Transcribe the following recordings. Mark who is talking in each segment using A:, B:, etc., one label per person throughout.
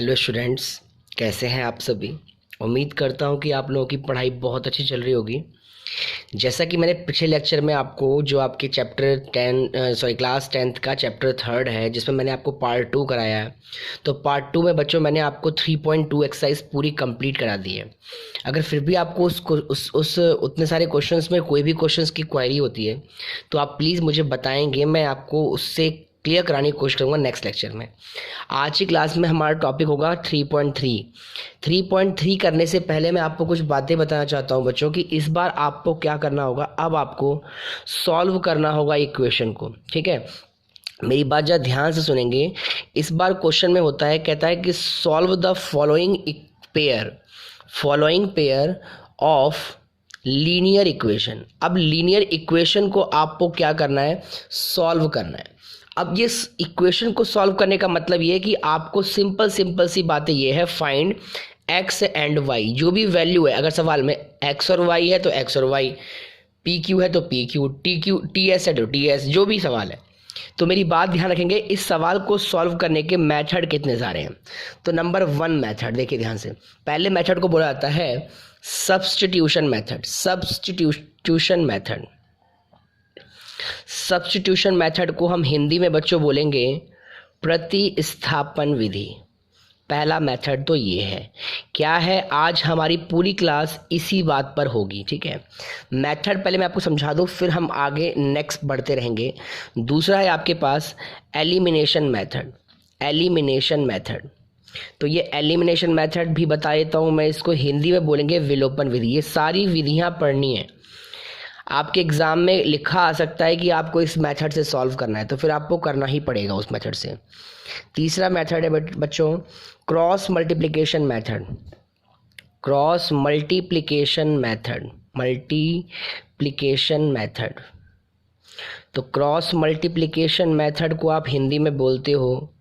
A: Hello students, कैसे हैं आप सभी। उम्मीद करता हूं कि आप लोगों की पढ़ाई बहुत अच्छी चल रही होगी। जैसा कि मैंने पिछले लेक्चर में आपको जो आपके क्लास 10th का चैप्टर 3 है, जिसमें मैंने आपको पार्ट 2 कराया है, तो पार्ट 2 में बच्चों मैंने आपको 3.2 एक्सरसाइज पूरी कंप्लीट करा दी है। अगर फिर भी आपको उस उतने सारे क्वेश्चंस में कोई भी क्वेश्चंस की क्वेरी होती है तो आप प्लीज़ मुझे बताएंगे, मैं आपको उससे क्लियर कराने की कोशिश करूँगा नेक्स्ट लेक्चर में। आज की क्लास में हमारा टॉपिक होगा 3.3। 3.3 करने से पहले मैं आपको कुछ बातें बताना चाहता हूँ बच्चों कि इस बार आपको क्या करना होगा। अब आपको सॉल्व करना होगा इक्वेशन को, ठीक है। मेरी बात जरा ध्यान से सुनेंगे। इस बार क्वेश्चन में होता है, कहता है कि solve the following pair of linear equation. अब लीनियर इक्वेशन को आपको क्या करना है, सॉल्व करना है। अब ये इक्वेशन को सॉल्व करने का मतलब ये है कि आपको सिंपल सी बातें ये है, फाइंड एक्स एंड वाई। जो भी वैल्यू है, अगर सवाल में एक्स और वाई है तो एक्स और वाई, पी क्यू है तो पी क्यू, टी एस है तो टी एस, जो भी सवाल है। तो मेरी बात ध्यान रखेंगे, इस सवाल को सॉल्व करने के मेथड कितने सारे हैं। तो नंबर 1 मेथड देखिए ध्यान से। पहले मेथड को बोला जाता है सब्स्टिट्यूशन मेथड को हम हिंदी में बच्चों बोलेंगे प्रतिस्थापन विधि। पहला मेथड तो ये है। क्या है, आज हमारी पूरी क्लास इसी बात पर होगी, ठीक है। मेथड पहले मैं आपको समझा दूं, फिर हम आगे नेक्स्ट बढ़ते रहेंगे। दूसरा है आपके पास एलिमिनेशन मेथड। तो ये एलिमिनेशन मेथड भी बता देता हूँ मैं, इसको हिंदी में बोलेंगे विलोपन विधि। ये सारी विधियाँ पढ़नी है। आपके एग्ज़ाम में लिखा आ सकता है कि आपको इस मेथड से सॉल्व करना है, तो फिर आपको करना ही पड़ेगा उस मेथड से। तीसरा मेथड है बच्चों क्रॉस मल्टीप्लिकेशन मेथड। तो क्रॉस मल्टीप्लिकेशन मेथड को आप हिंदी में बोलते हो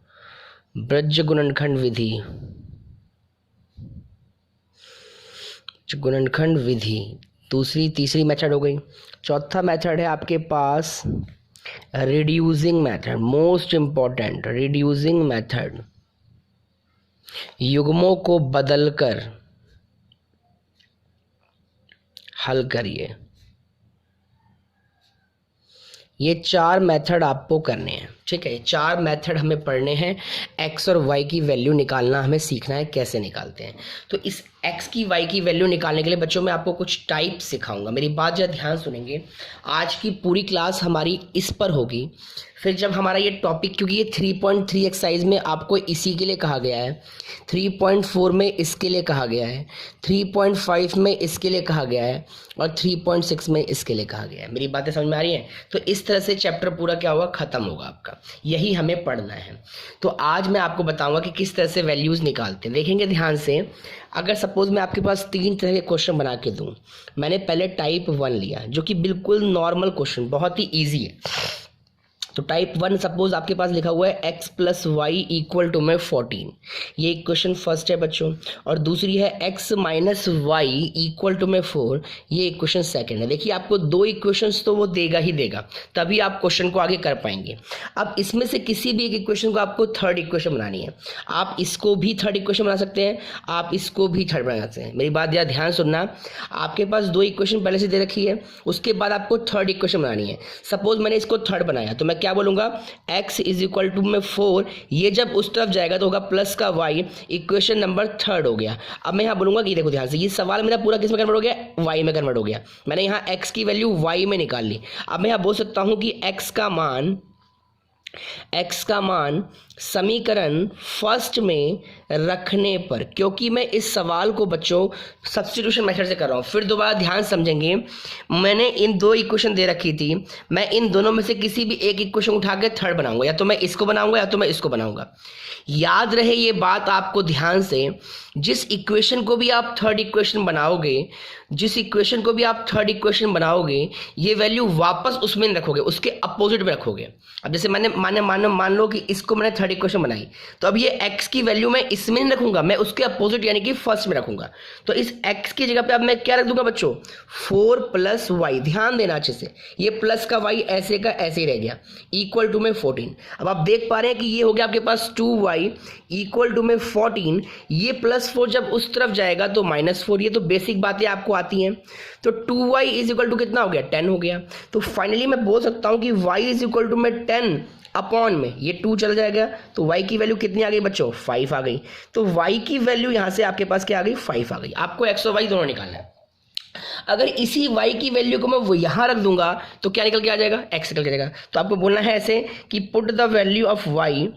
A: ब्रज गुणनखंड विधि। तीसरी मेथड हो गई। चौथा मेथड है आपके पास reducing method, most important reducing method. युग्मों को बदलकर हल करिए। ये 4 मेथड आपको करने हैं, ठीक है। 4 मेथड हमें पढ़ने हैं। एक्स और वाई की वैल्यू निकालना हमें सीखना है, कैसे निकालते हैं। तो इस एक्स की वाई की वैल्यू निकालने के लिए बच्चों मैं आपको कुछ टाइप सिखाऊंगा। मेरी बात जरा ध्यान सुनेंगे। आज की पूरी क्लास हमारी इस पर होगी। फिर जब हमारा ये टॉपिक, क्योंकि ये 3.3 एक्सरसाइज में आपको इसी के लिए कहा गया है, 3.4 में इसके लिए कहा गया है, 3.5 में इसके लिए कहा गया है और 3.6 में इसके लिए कहा गया है। मेरी बातें समझ में आ रही हैं। तो इस तरह से चैप्टर पूरा क्या होगा, खत्म होगा आपका। यही हमें पढ़ना है। तो आज मैं आपको बताऊंगा कि किस तरह से वैल्यूज निकालते हैं। देखेंगे ध्यान से। अगर सपोज मैं आपके पास 3 तरह के क्वेश्चन बना के दूं, मैंने पहले टाइप 1 लिया जो कि बिल्कुल नॉर्मल क्वेश्चन, बहुत ही ईजी है। तो टाइप 1 सपोज आपके पास लिखा हुआ है x + y = में 14। ये इक्वेशन फर्स्ट है बच्चों। और दूसरी है x - y = में 4। ये इक्वेशन सेकंड है। देखिए आपको 2 इक्वेशंस तो वो देगा ही देगा, तभी आप क्वेश्चन को आगे कर पाएंगे। अब इसमें से किसी भी एक इक्वेशन को आपको थर्ड इक्वेशन बनानी है। आप इसको भी थर्ड इक्वेशन बना सकते हैं, आप इसको भी थर्ड बना सकते हैं। मेरी बात यार ध्यान सुनना। आपके पास 2 इक्वेशन पहले से दे रखी है, उसके बाद आपको थर्ड इक्वेशन बनानी है। सपोज मैंने इसको थर्ड बनाया तो मैं क्या बोलूंगा, x = में 4। ये जब उस तरफ जाएगा तो होगा प्लस का y, इक्वेशन नंबर 3 हो गया। अब मैं यहाँ बोलूंगा कि देखो ध्यान से, ये सवाल मेरा पूरा किस में कन्वर्ट हो गया, y में कन्वर्ट हो गया। मैंने यहाँ x की वैल्यू y में निकाल ली। अब मैं यहाँ बोल सकता हूँ कि x का मान समीकरण फर्स्ट में रखने पर, क्योंकि मैं इस सवाल को बच्चों सब्स्टिट्यूशन मेथड से कर रहा हूँ। फिर दोबारा ध्यान समझेंगे, मैंने इन 2 इक्वेशन दे रखी थी, मैं इन दोनों में से किसी भी एक इक्वेशन उठा के थर्ड बनाऊंगा, या तो मैं इसको बनाऊंगा या तो मैं इसको बनाऊंगा। याद रहे ये बात आपको ध्यान से। जिस इक्वेशन को भी आप थर्ड इक्वेशन बनाओगे, ये वैल्यू वापस उसमें रखोगे, उसके अपोजिट में रखोगे। अब जैसे मान लो कि इसको मैंने थर्ड थर्ड इक्वेशन बनाई, तो अब ये x की वैल्यू मैं इसमें नहीं रखूंगा, मैं उसके अपोजिट यानी कि फर्स्ट में रखूंगा। तो इस x की जगह पे अब मैं क्या रख दूंगा बच्चों, 4 प्लस वाई, ध्यान देना अच्छे से, ये प्लस का y ऐसे का ऐसे ही रह गया, इक्वल टू में 14। अब आप देख पा रहे हैं कि ये हो गया आपके पास 2y इक्वल टू में 14, ये +4 जब उस तरफ जाएगा तो -4, ये तो बेसिक बातें आपको आती हैं। तो 2y इज इक्वल टू कितना हो गया, 10 हो गया। तो फाइनली मैं बोल सकता हूँ कि y इज इक्वल टू में 10 अपॉन में ये 2 चल जाएगा, तो y की वैल्यू कितनी आ गई बच्चों, 5 आ गई। तो y की वैल्यू यहाँ से आपके पास क्या आ गई, 5 आ गई। आपको x और y दोनों निकालना है। अगर इसी y की वैल्यू को मैं वो यहाँ रख दूंगा तो क्या निकल के आ जाएगा, x निकल के जाएगा। तो आपको बोलना है ऐसे कि put the value of y,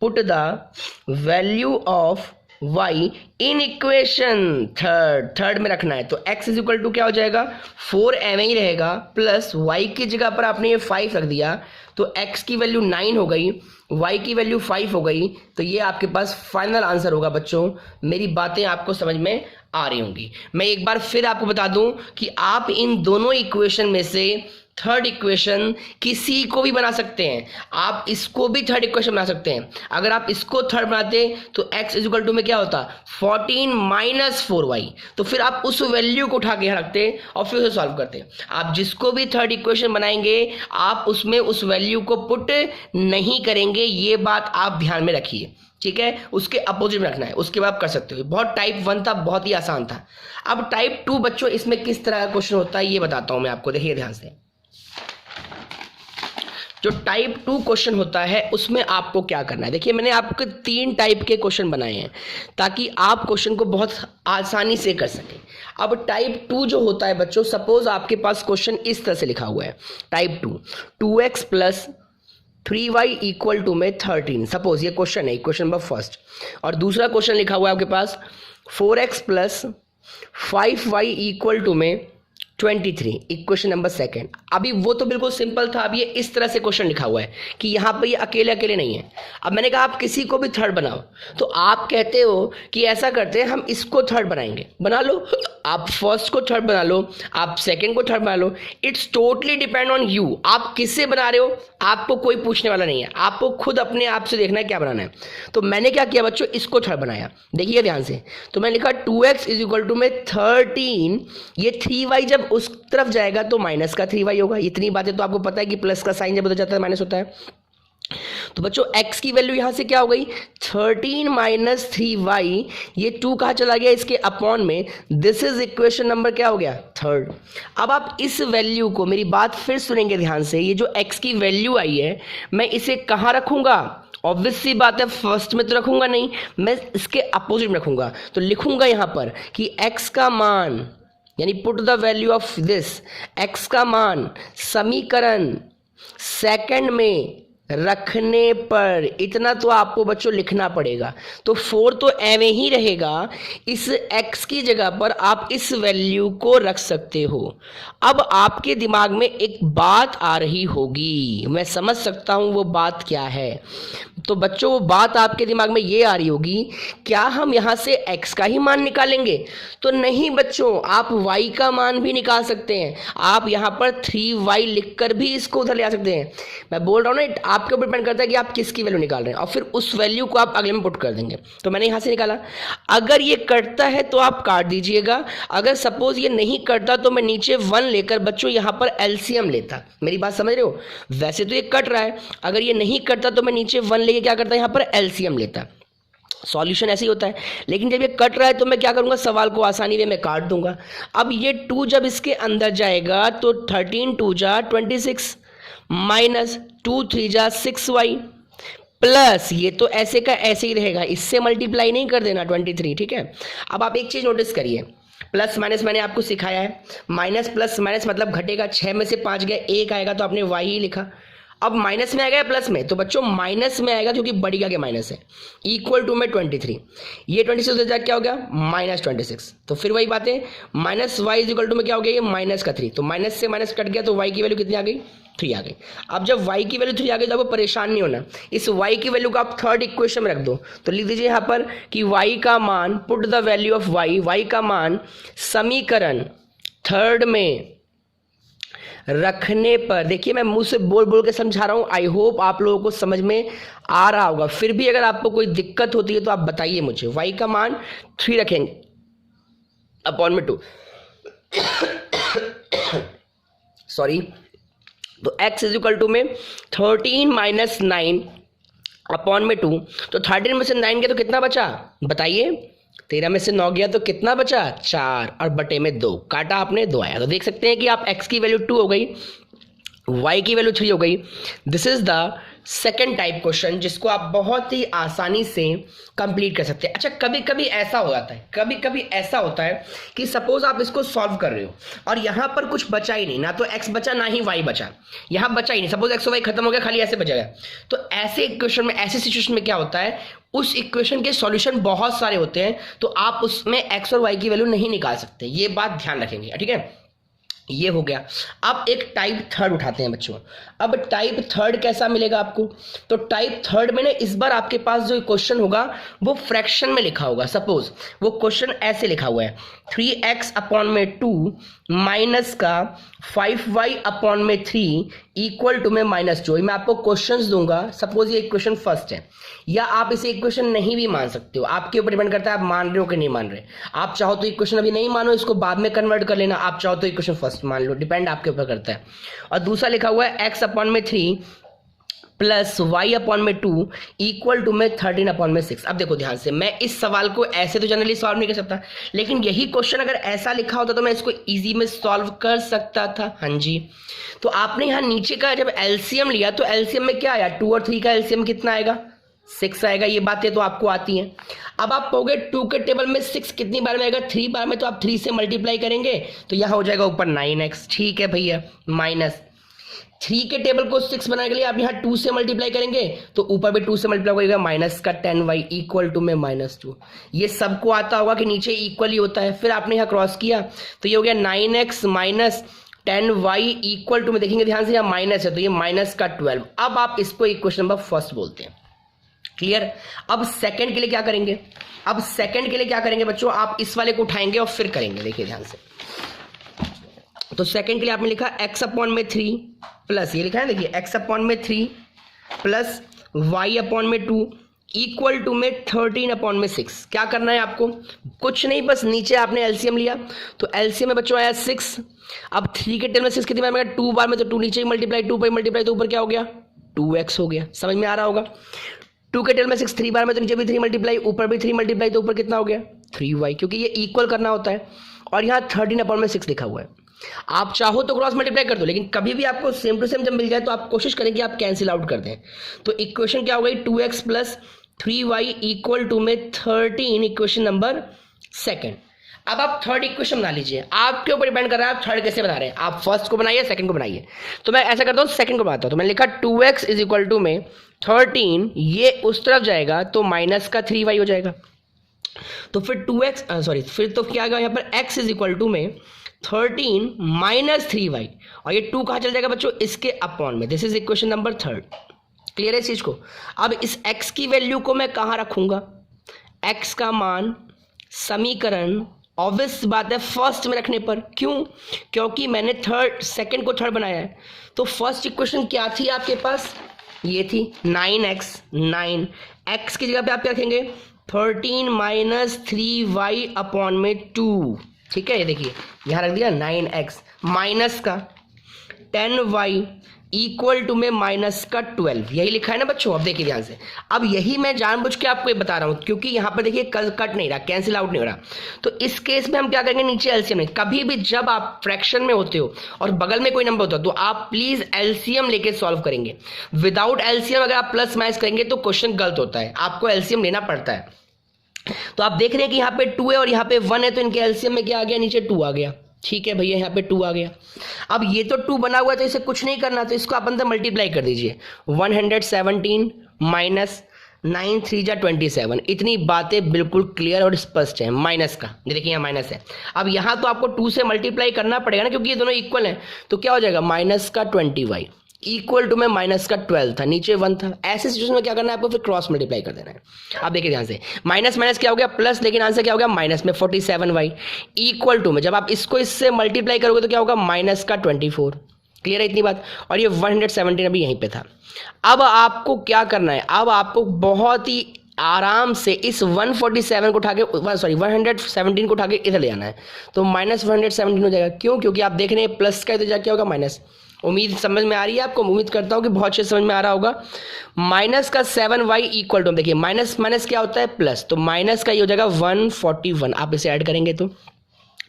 A: put the value of y in equation third में रखना है। तो x इज इक्वल टू क्या हो जाएगा, 4 एवं ही रहेगा, प्लस y की जगह पर आपने ये 5 रख दिया, तो x की वैल्यू 9 हो गई, y की वैल्यू 5 हो गई। तो ये आपके पास फाइनल आंसर होगा बच्चों। मेरी बातें आपको समझ में आ रही होंगी। मैं एक बार फिर आपको बता दूं कि आप इन दोनों इक्वेशन में से थर्ड इक्वेशन किसी को भी बना सकते हैं। आप इसको भी थर्ड इक्वेशन बना सकते हैं। अगर आप इसको थर्ड बनाते तो x इज इक्वल टू में क्या होता, 14 माइनस 4y। तो फिर आप उस वैल्यू को उठा के यहाँ रखते और फिर उसे सॉल्व करते। आप जिसको भी थर्ड इक्वेशन बनाएंगे आप उसमें उस वैल्यू को पुट नहीं करेंगे, ये बात आप ध्यान में रखिए, ठीक है। उसके अपोजिट में रखना है, उसके बाद कर सकते हो। बहुत टाइप 1 था, बहुत ही आसान था। अब टाइप 2 बच्चों, इसमें किस तरह का क्वेश्चन होता है ये बताता हूं मैं आपको, देखिए ध्यान से। जो टाइप 2 क्वेश्चन होता है उसमें आपको क्या करना है, देखिए मैंने आपको 3 टाइप के क्वेश्चन बनाए हैं ताकि आप क्वेश्चन को बहुत आसानी से कर सकें। अब टाइप 2 जो होता है बच्चों, सपोज आपके पास क्वेश्चन इस तरह से लिखा हुआ है, type 2 2x plus 3y equal to में 13, सपोज ये क्वेश्चन है, क्वेश्चन नंबर फर्स्ट। और दूसरा क्वेश्चन लिखा हुआ है आपके पास 4x plus 5y equal to में 23, इक्वेशन नंबर सेकंड। अभी वो तो बिल्कुल सिंपल था, अब ये इस तरह से क्वेश्चन लिखा हुआ है कि यहाँ पर ये अकेले अकेले नहीं है। अब मैंने कहा आप किसी को भी थर्ड बनाओ, तो आप कहते हो कि ऐसा करते हैं हम इसको थर्ड बनाएंगे, बना लो, आप फर्स्ट को थर्ड बना लो, आप सेकंड को थर्ड बना लो। It's totally depend on you, आप किससे बना रहे हो, आपको कोई पूछने वाला नहीं है, आपको खुद अपने आप से देखना है क्या बनाना है। तो मैंने क्या किया बच्चों, इसको थर्ड बनाया, देखिए ध्यान से। तो मैंने लिखा 2x इज इक्वल टू में 13, ये 3y जब उस तरफ जाएगा तो माइनस का 3y होगा। इतनी बातें तो आपको पता है कि प्लस का साइन जब बदल जाता है माइनस होता है। तो बच्चों x की वैल्यू यहां से क्या हो गई, 13 माइनस 3y, ये 2 कहाँ चला गया, इसके अपॉन में। दिस इज इक्वेशन नंबर क्या हो गया, थर्ड। अब आप इस वैल्यू को, मेरी बात फिर सुनेंगे ध्यान से, ये जो x की वैल्यू आई है मैं इसे कहाँ रखूंगा, ऑब्वियस सी बात है फर्स्ट में तो रखूंगा नहीं, मैं इसके अपोजिट में रखूंगा। तो लिखूंगा यहां पर कि x का मान, यानी put the value of this, x का मान समीकरण सेकंड में रखने पर, इतना तो आपको बच्चों लिखना पड़ेगा। तो 4 तो एवे ही रहेगा, इस x की जगह पर आप इस वैल्यू को रख सकते हो। अब आपके दिमाग में एक बात आ रही होगी, मैं समझ सकता हूं वो बात क्या है। तो बच्चों वो बात आपके दिमाग में ये आ रही होगी, क्या हम यहाँ से x का ही मान निकालेंगे? तो नहीं बच्चों, आप y का मान भी निकाल सकते हैं। आप यहाँ पर 3y लिखकर भी इसको उधर ले आ सकते हैं। मैं बोल रहा हूँ ना, आपके ऊपर डिपेंड करता है कि आप किसकी वैल्यू निकाल रहे हैं, और फिर उस वैल्यू को आप अगले में पुट कर देंगे। तो मैंने यहाँ से निकाला, अगर ये कटता है तो आप काट दीजिएगा, अगर सपोज ये नहीं कटता तो मैं नीचे 1 लेकर बच्चों यहाँ पर एलसीएम लेता। मेरी बात समझ रहे हो? वैसे तो ये कट रहा है, अगर ये नहीं कटता तो मैं नीचे 1 लेके क्या करता, यहाँ पर एलसीएम लेता। सॉल्यूशन ऐसे ही होता है। लेकिन जब ये कट रहा है तो मैं क्या करूंगा, सवाल को आसानी वे में काट दूंगा। अब ये 2 जब इसके अंदर जाएगा तो 13 2 जा 26 माइनस 2 3 जा 6y प्लस, ये तो ऐसे का ऐसे ही रहेगा, इससे मल्टीप्लाई नहीं कर देना 23, ठीक है। अब आप एक चीज नोटिस करिए, प्लस माइनस मैंने आपको सिखाया है, माइनस प्लस माइनस मतलब घटेगा, 6 में से 5 गया, 1 आएगा तो आपने y ही लिखा। अब माइनस में आएगा या प्लस में, तो बच्चों माइनस में आएगा क्योंकि बढ़ गया, माइनस है, इक्वल टू में 23, ये 26 उधर क्या हो गया, माइनस 26। तो फिर वही बात है, minus y is equal to में क्या हो गया, ये माइनस का 3, तो माइनस से माइनस कट गया तो y की वैल्यू कितनी आ गई, 3 आ गई। अब जब y की वैल्यू 3 आ गई तो आपको परेशान नहीं होना, इस y की वैल्यू को आप थर्ड इक्वेशन में रख दो। तो लिख दीजिए यहाँ पर कि y का मान, put the value of y, y का मान समीकरण थर्ड में रखने पर, देखिए मैं मुंह से बोल बोल के समझा रहा हूँ, आई होप आप लोगों को समझ में आ रहा होगा। फिर भी अगर आपको कोई दिक्कत होती है तो आप बताइए मुझे। y का मान 3 रखेंगे अपॉन में 2 सॉरी, तो x इज इक्वल टू में 13 माइनस 9 अपॉन में 2, तो 13 में से 9 गया तो कितना बचा बताइए, 13 में से 9 गया तो कितना बचा 4, और बटे में 2 काटा आपने 2 आया। तो देख सकते हैं कि आप x की वैल्यू 2 हो गई, y की वैल्यू 3 हो गई। This is the second type question जिसको आप बहुत ही आसानी से कंप्लीट कर सकते हैं। अच्छा, कभी कभी ऐसा हो जाता है, कभी कभी ऐसा होता है कि सपोज आप इसको सॉल्व कर रहे हो और यहाँ पर कुछ बचा ही नहीं, ना तो x बचा ना ही y बचा, यहाँ बचा ही नहीं, सपोज x और y खत्म हो गया, खाली ऐसे बचा गया। तो ऐसे इक्वेशन में, ऐसे सिचुएशन में क्या होता है, उस इक्वेशन के सॉल्यूशन बहुत सारे होते हैं, तो आप उसमें x और y की वैल्यू नहीं निकाल सकते, ये बात ध्यान रखेंगे, ठीक है। ये हो गया। अब एक टाइप थर्ड उठाते हैं बच्चों। अब टाइप थर्ड कैसा मिलेगा आपको, तो टाइप थर्ड में ना इस बार आपके पास जो क्वेश्चन होगा वो फ्रैक्शन में लिखा होगा। सपोज वो क्वेश्चन ऐसे लिखा हुआ है 3x अपॉन में 2 माइनस का 5y अपॉन में 3 इक्वल टू में -2। मैं आपको क्वेश्चंस दूंगा, सपोज ये इक्वेशन फर्स्ट है, या आप इसे इक्वेशन नहीं भी मान सकते हो, आपके ऊपर डिपेंड करता है आप मान रहे हो कि नहीं मान रहे। आप चाहो तो इक्वेशन अभी नहीं मानो, इसको बाद में कन्वर्ट कर लेना, आप चाहो तो इक्वेशन फर्स्ट मान लो, डिपेंड आपके ऊपर करता है। और दूसरा लिखा हुआ है x अपॉन में 3 प्लस y अपॉन में 2 इक्वल टू में 13 अपॉन में 6। अब देखो ध्यान से, मैं इस सवाल को ऐसे तो जनरली सॉल्व नहीं कर सकता, लेकिन यही क्वेश्चन अगर ऐसा लिखा होता तो मैं इसको इजी में सॉल्व कर सकता था। हाँ जी, तो आपने यहाँ नीचे का जब एलसीएम लिया तो एलसीएम में क्या आया, 2 और 3 का एलसीएम कितना आएगा, 6 आएगा। ये बातें तो आपको आती हैं। अब आप कहोगे 2 के टेबल में 6 कितनी बार में आएगा, 3 बार में, तो आप 3 से मल्टीप्लाई करेंगे तो यहाँ हो जाएगा ऊपर 9x। ठीक है भैया, माइनस 3 के टेबल को 6 बनाने के लिए आप यहाँ 2 से मल्टीप्लाई करेंगे तो ऊपर भी 2 से मल्टीप्लाई करेगा, माइनस का 10y इक्वल टू में -2। ये सबको आता होगा कि नीचे इक्वल ही होता है। फिर आपने यहाँ क्रॉस किया तो ये हो गया 9x minus 10y equal to में, देखेंगे ध्यान से यहाँ माइनस है तो ये माइनस का 12। अब आप इसको इक्वेशन नंबर फर्स्ट बोलते हैं। क्लियर। अब सेकंड के लिए क्या करेंगे, अब सेकंड के लिए क्या करेंगे बच्चों, आप इस वाले को उठाएंगे और फिर करेंगे, देखिए ध्यान से। तो सेकंड के लिए आपने लिखा x अपॉन में 3 प्लस, ये लिखा है देखिए x अपॉन में 3 प्लस y अपॉन में 2 इक्वल टू में 13 अपॉन में 6। क्या करना है आपको, कुछ नहीं, बस नीचे आपने एलसीएम लिया तो एलसीएम में बच्चों आया 6। अब 3 के टेबल में 6 कितनी बार में, 2 बार में, तो 2 नीचे ही मल्टीप्लाई, 2 पर मल्टीप्लाई तो ऊपर क्या हो गया 2x हो गया। समझ में आ रहा होगा। 2 के टेबल में 6 3 बार में, तो नीचे भी 3 मल्टीप्लाई, ऊपर भी 3 मल्टीप्लाई, तो ऊपर कितना हो गया 3y, क्योंकि ये इक्वल करना होता है। और यहाँ 13 अपॉन में 6 लिखा हुआ है। आप चाहो तो क्रॉस मल्टीप्लाई कर दो, लेकिन कभी भी आपको सेम टू सेम जब मिल जाए तो आप कोशिश करें कि आप कैंसिल आउट कर दें। तो इक्वेशन क्या हो गई 2x plus 3y equal to में 13, इक्वेशन नंबर सेकंड। अब आप थर्ड इक्वेशन बना लीजिए, आपके ऊपर डिपेंड कर रहा है आप थर्ड कैसे बना रहे हैं, आप फर्स्ट को बनाइए सेकंड को बनाइए। तो मैं ऐसा करता हूँ सेकंड को बनाता हूँ। तो मैंने लिखा 2x इज इक्वल टू में 13, ये उस तरफ जाएगा तो माइनस का 3y हो जाएगा। तो फिर 2x सॉरी फिर तो क्या आएगा यहाँ पर x इज इक्वल टू में 13 माइनस 3y, और ये 2 कहाँ चल जाएगा बच्चों, इसके अपॉन में। This is equation number third. Clear है इस चीज को। अब इस x की वैल्यू को मैं कहाँ रखूंगा, x का मान समीकरण ऑब्वियस बात है फर्स्ट में रखने पर। क्यों, क्योंकि मैंने थर्ड सेकंड को थर्ड बनाया है। तो फर्स्ट इक्वेशन क्या थी आपके पास, ये थी 9x, 9 x की जगह पे आप क्या रखेंगे 13 माइनस 3y अपॉन में 2। ठीक है, ये देखिए यहाँ रख दिया 9x माइनस का 10y इक्वल टू में माइनस का 12, यही लिखा है ना बच्चों। अब देखिए ध्यान से, अब यही मैं जानबूझ के आपको ये बता रहा हूँ क्योंकि यहाँ पर देखिए कट नहीं रहा, कैंसिल आउट नहीं हो रहा। तो इस केस में हम क्या करेंगे, नीचे एलसीएम नहीं। कभी भी जब आप फ्रैक्शन में होते हो और बगल में कोई नंबर होता है तो आप प्लीज एलसीएम लेके सॉल्व करेंगे। विदाउट एलसीएम अगर आप प्लस माइनस करेंगे तो क्वेश्चन गलत होता है, आपको एलसीएम लेना पड़ता है। तो आप देख रहे हैं कि यहाँ पे 2 है और यहाँ पे 1 है, तो इनके एलसीएम में क्या आ गया, नीचे 2 आ गया। ठीक है भैया, यहाँ पे 2 आ गया। अब ये तो 2 बना हुआ है तो इसे कुछ नहीं करना, तो इसको आप अंदर मल्टीप्लाई कर दीजिए 117 माइनस 9 3 जा 27। इतनी बातें बिल्कुल क्लियर और स्पष्ट है। माइनस का ये देखिए यहाँ माइनस है। अब यहाँ तो आपको 2 से मल्टीप्लाई करना पड़ेगा ना, क्योंकि ये दोनों इक्वल हैं। तो क्या हो जाएगा माइनस का 20y इक्वल टू में माइनस का 12 था, नीचे 1 था। ऐसे सिचुएशन में क्या करना है आपको, फिर क्रॉस मल्टीप्लाई कर देना है। अब देखिए ध्यान से, माइनस माइनस क्या हो गया प्लस, लेकिन आंसर क्या हो गया माइनस में 47y इक्वल टू में जब आप इसको इससे मल्टीप्लाई करोगे तो क्या होगा माइनस का 24। क्लियर है इतनी बात। और ये 117 अभी यहीं पे था। अब आपको क्या करना है, अब आपको बहुत ही आराम से इस 147 को उठा के 117 को उठा के इधर ले आना है। तो -117 हो जाएगा। क्यों? क्योंकि आप देख रहे हैं प्लस का इधर जाके क्या होगा माइनस। उम्मीद समझ में आ रही है आपको? उम्मीद करता हूँ कि बहुत अच्छे समझ में आ रहा होगा। माइनस का 7y इक्वल टू, देखिए माइनस माइनस क्या होता है प्लस, तो माइनस का ये हो जाएगा 141। आप इसे ऐड करेंगे तो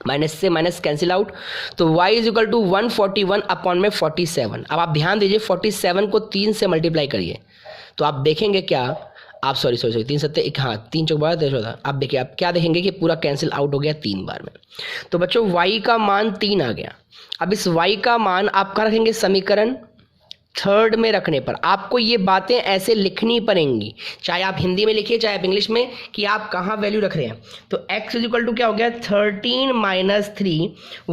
A: माइनस से माइनस कैंसिल आउट, तो y is equal to 141 upon में 47। अब आप ध्यान दीजिए 47 को 3 से मल्टीप्लाई करिए तो आप देखेंगे क्या, आप सॉरी 3 सत्ते एक, हाँ 3 चौक 12 13 14। आप देखिए आप क्या देखेंगे कि पूरा कैंसिल आउट हो गया 3 बार में। तो बच्चों y का मान 3 आ गया। अब इस y का मान आप क्या रखेंगे, समीकरण थर्ड में रखने पर आपको ये बातें ऐसे लिखनी पड़ेंगी, चाहे आप हिंदी में लिखिए चाहे आप इंग्लिश में, कि आप कहाँ वैल्यू रख रहे हैं। तो x इज इक्वल टू क्या हो गया 13 माइनस 3,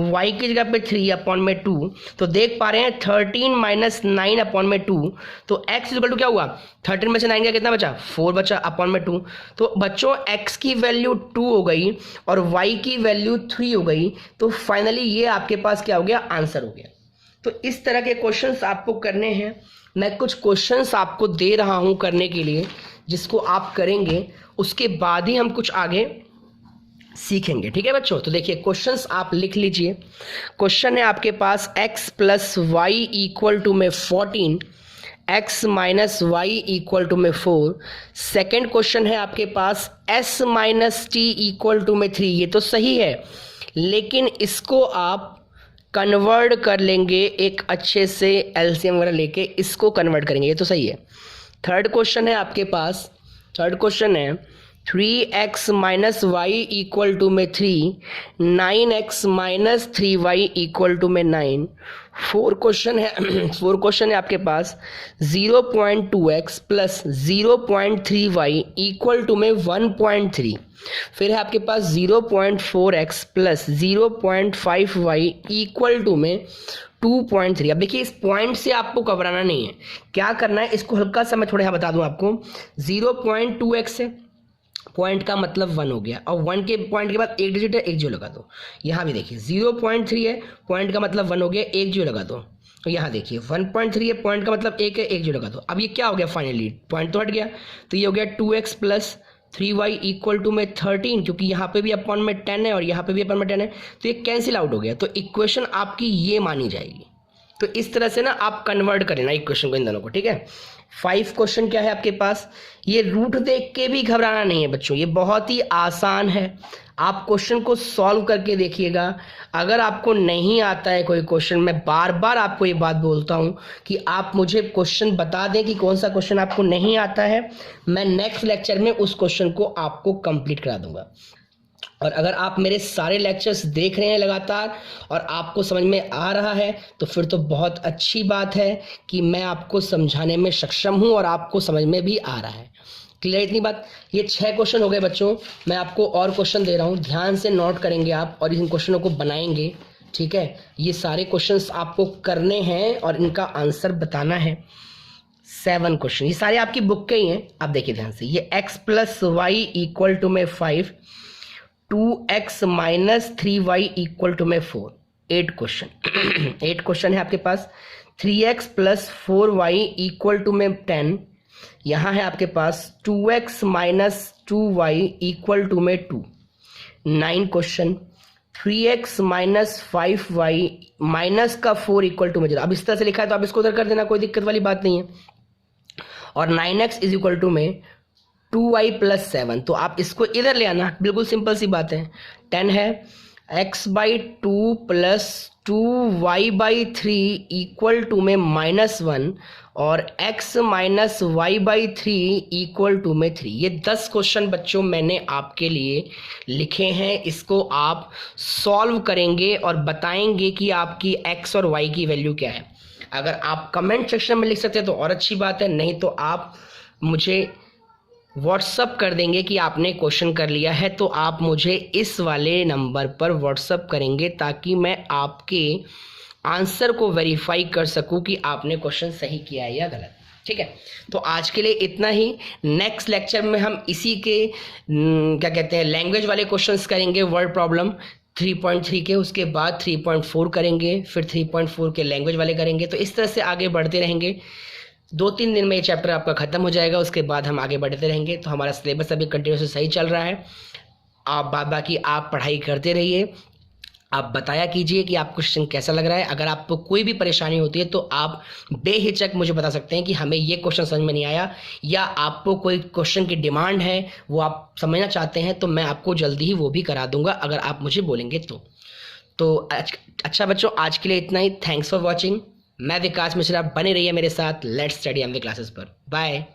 A: y की जगह पे 3 अपॉन में 2। तो देख पा रहे हैं 13 माइनस 9 अपॉन में 2, तो x इज इक्वल टू क्या हुआ 13 में से 9 का कितना बचा 4 बचा अपॉन में 2। तो बच्चों x की वैल्यू 2 हो गई और y की वैल्यू 3 हो गई। तो फाइनली ये आपके पास क्या हो गया, आंसर हो गया। तो इस तरह के क्वेश्चंस आपको करने हैं। मैं कुछ क्वेश्चंस आपको दे रहा हूं करने के लिए, जिसको आप करेंगे उसके बाद ही हम कुछ आगे सीखेंगे। ठीक है बच्चों, तो देखिए क्वेश्चंस आप लिख लीजिए। क्वेश्चन है आपके पास x plus y equal to में 14, x minus y equal to में 4। सेकेंड क्वेश्चन है आपके पास s minus T equal to में 3। ये तो सही है, लेकिन इसको आप कन्वर्ट कर लेंगे एक अच्छे से एलसीएम वगैरह लेके, इसको कन्वर्ट करेंगे, ये तो सही है। थर्ड क्वेश्चन है आपके पास, थर्ड क्वेश्चन है 3x minus y equal to में 3, 9x minus 3y equal to में 9। फोर्थ क्वेश्चन है आपके पास 0.2x plus 0.3y equal to में 1.3। फिर है आपके पास 0.4x plus 0.5y equal to में 2.3। अब देखिए इस पॉइंट से आपको घबराना नहीं है, क्या करना है इसको हल्का सा मैं थोड़ा यहाँ बता दूं आपको। 0.2x है, पॉइंट का मतलब 1 हो गया, और 1 के पॉइंट के बाद एक डिजिट है, एक जीरो लगा दो। यहाँ भी देखिए 0.3 है, पॉइंट का मतलब 1 हो गया, एक जीरो लगा दो। तो यहाँ देखिए 1.3 है, पॉइंट का मतलब 1 है, एक जीरो लगा दो। अब ये क्या हो गया फाइनली, पॉइंट तो हट गया, तो ये हो गया 2x plus 3y equal to में 13, क्योंकि यहाँ पे भी अपॉन में 10 है और यहाँ पे भी अपॉन में 10 है, तो ये कैंसिल आउट हो गया। तो इक्वेशन आपकी ये मानी जाएगी। तो इस तरह से ना आप कन्वर्ट करें ना इक्वेशन को, इन दोनों को। ठीक है, 5 क्वेश्चन क्या है आपके पास, ये रूट देख के भी घबराना नहीं है बच्चों, ये बहुत ही आसान है। आप क्वेश्चन को सॉल्व करके देखिएगा। अगर आपको नहीं आता है कोई क्वेश्चन, मैं बार बार आपको ये बात बोलता हूँ कि आप मुझे क्वेश्चन बता दें कि कौन सा क्वेश्चन आपको नहीं आता है, मैं नेक्स्ट लेक्चर में उस क्वेश्चन को आपको कंप्लीट करा दूंगा। और अगर आप मेरे सारे लेक्चर्स देख रहे हैं लगातार और आपको समझ में आ रहा है, तो फिर तो बहुत अच्छी बात है कि मैं आपको समझाने में सक्षम हूं और आपको समझ में भी आ रहा है। क्लियर इतनी बात। ये 6 क्वेश्चन हो गए बच्चों। मैं आपको और क्वेश्चन दे रहा हूं, ध्यान से नोट करेंगे आप और इन क्वेश्चनों को बनाएंगे। ठीक है, ये सारे क्वेश्चंस आपको करने हैं और इनका आंसर बताना है। 7 क्वेश्चन, ये सारे आपकी बुक के ही हैं, आप देखिए ध्यान से। ये x plus y equal to में 5, 2x minus 3y equal to में 4। 8 क्वेश्चन 8 क्वेश्चन है आपके पास। 3x plus 4y equal to में 10, यहाँ है आपके पास 2x minus 2y equal to में 2। 9 question 3x minus 5y minus का 4 इक्वल टू में 0। अब इस तरह से लिखा है तो आप इसको उधर कर देना, कोई दिक्कत वाली बात नहीं है। और 9x इज इक्वल टू में 2y प्लस 7, तो आप इसको इधर ले आना, बिल्कुल सिंपल सी बात है। 10 है x by 2 plus 2y by 3 equal to में -1 और x minus y by 3 equal to में 3। ये 10 क्वेश्चन बच्चों मैंने आपके लिए लिखे हैं। इसको आप सॉल्व करेंगे और बताएंगे कि आपकी x और y की वैल्यू क्या है। अगर आप कमेंट सेक्शन में लिख सकते हैं तो और अच्छी बात है, नहीं तो आप मुझे व्हाट्सअप कर देंगे कि आपने क्वेश्चन कर लिया है, तो आप मुझे इस वाले नंबर पर व्हाट्सअप करेंगे ताकि मैं आपके आंसर को वेरीफाई कर सकूं कि आपने क्वेश्चन सही किया है या गलत। ठीक है, तो आज के लिए इतना ही। नेक्स्ट लेक्चर में हम इसी के क्या कहते हैं लैंग्वेज वाले क्वेश्चंस करेंगे, वर्ड प्रॉब्लम 3.3 के, उसके बाद 3.4 करेंगे, फिर 3.4 के लैंग्वेज वाले करेंगे। तो इस तरह से आगे बढ़ते रहेंगे। 2-3 दिन में ये चैप्टर आपका ख़त्म हो जाएगा, उसके बाद हम आगे बढ़ते रहेंगे। तो हमारा सिलेबस अभी कंटिन्यूसली सही चल रहा है। आप बाकी आप पढ़ाई करते रहिए, आप बताया कीजिए कि आपको क्वेश्चन कैसा लग रहा है। अगर आपको कोई भी परेशानी होती है तो आप बेहिचक मुझे बता सकते हैं कि हमें ये क्वेश्चन समझ में नहीं आया, या आपको कोई क्वेश्चन की डिमांड है, वो आप समझना चाहते हैं, तो मैं आपको जल्दी ही वो भी करा दूंगा अगर आप मुझे बोलेंगे तो अच्छा बच्चों, आज के लिए इतना ही। Thanks for watching. मैं विकास मिश्रा, बने रहिए मेरे साथ लेट्स स्टडी एमवी क्लासेस पर। बाय।